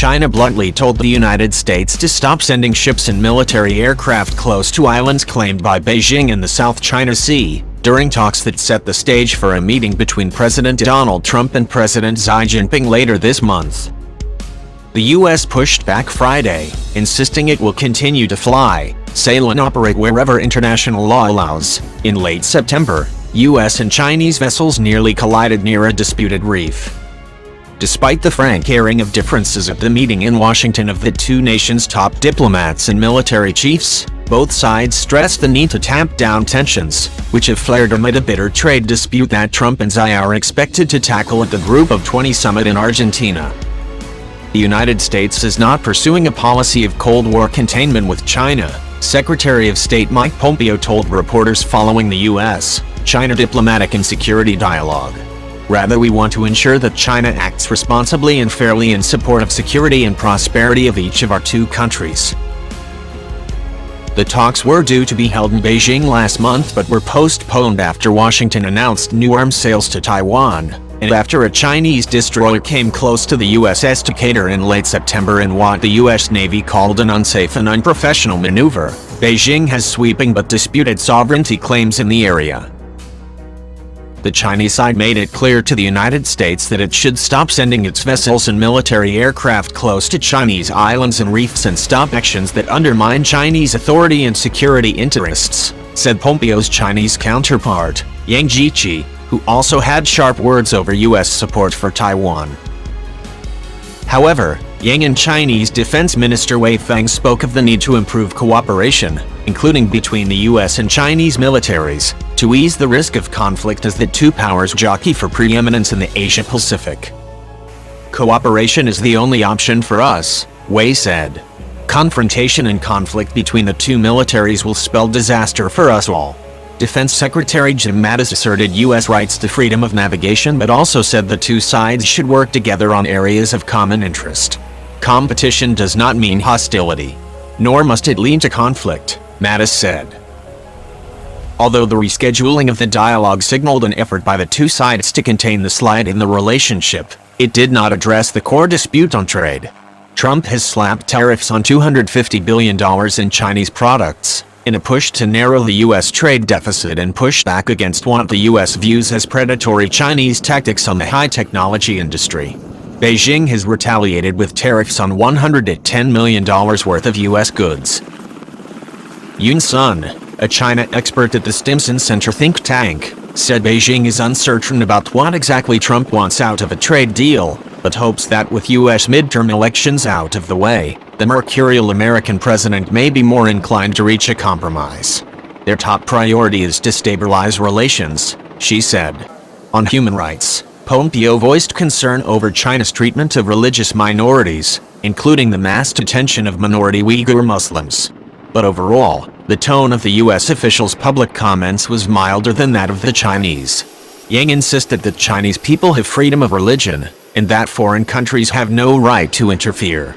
China bluntly told the United States to stop sending ships and military aircraft close to islands claimed by Beijing in the South China Sea, during talks that set the stage for a meeting between President Donald Trump and President Xi Jinping later this month. The U.S. pushed back Friday, insisting it will continue to fly, sail and operate wherever international law allows. In late September, U.S. and Chinese vessels nearly collided near a disputed reef. Despite the frank airing of differences at the meeting in Washington of the two nations' top diplomats and military chiefs, both sides stressed the need to tamp down tensions, which have flared amid a bitter trade dispute that Trump and Xi are expected to tackle at the Group of 20 summit in Argentina. The United States is not pursuing a policy of Cold War containment with China, Secretary of State Mike Pompeo told reporters following the U.S.-China diplomatic and security dialogue. Rather, we want to ensure that China acts responsibly and fairly in support of security and prosperity of each of our two countries. The talks were due to be held in Beijing last month but were postponed after Washington announced new arms sales to Taiwan, and after a Chinese destroyer came close to the USS Decatur in late September in what the U.S. Navy called an unsafe and unprofessional maneuver. Beijing has sweeping but disputed sovereignty claims in the area. The Chinese side made it clear to the United States that it should stop sending its vessels and military aircraft close to Chinese islands and reefs and stop actions that undermine Chinese authority and security interests, said Pompeo's Chinese counterpart, Yang Jiechi, who also had sharp words over U.S. support for Taiwan. However, Yang and Chinese Defense Minister Wei Feng spoke of the need to improve cooperation, including between the U.S. and Chinese militaries, to ease the risk of conflict as the two powers jockey for preeminence in the Asia-Pacific. Cooperation is the only option for us, Wei said. Confrontation and conflict between the two militaries will spell disaster for us all. Defense Secretary Jim Mattis asserted U.S. rights to freedom of navigation but also said the two sides should work together on areas of common interest. Competition does not mean hostility, nor must it lead to conflict, Mattis said. Although the rescheduling of the dialogue signaled an effort by the two sides to contain the slide in the relationship, it did not address the core dispute on trade. Trump has slapped tariffs on $250 billion in Chinese products, in a push to narrow the U.S. trade deficit and push back against what the U.S. views as predatory Chinese tactics on the high-technology industry. Beijing has retaliated with tariffs on $110 million worth of U.S. goods. Yun Sun, a China expert at the Stimson Center think tank, said Beijing is uncertain about what exactly Trump wants out of a trade deal, but hopes that with U.S. midterm elections out of the way, the mercurial American president may be more inclined to reach a compromise. Their top priority is to stabilize relations, she said. On human rights, Pompeo voiced concern over China's treatment of religious minorities, including the mass detention of minority Uyghur Muslims. But overall, the tone of the U.S. official's public comments was milder than that of the Chinese. Yang insisted that Chinese people have freedom of religion, and that foreign countries have no right to interfere.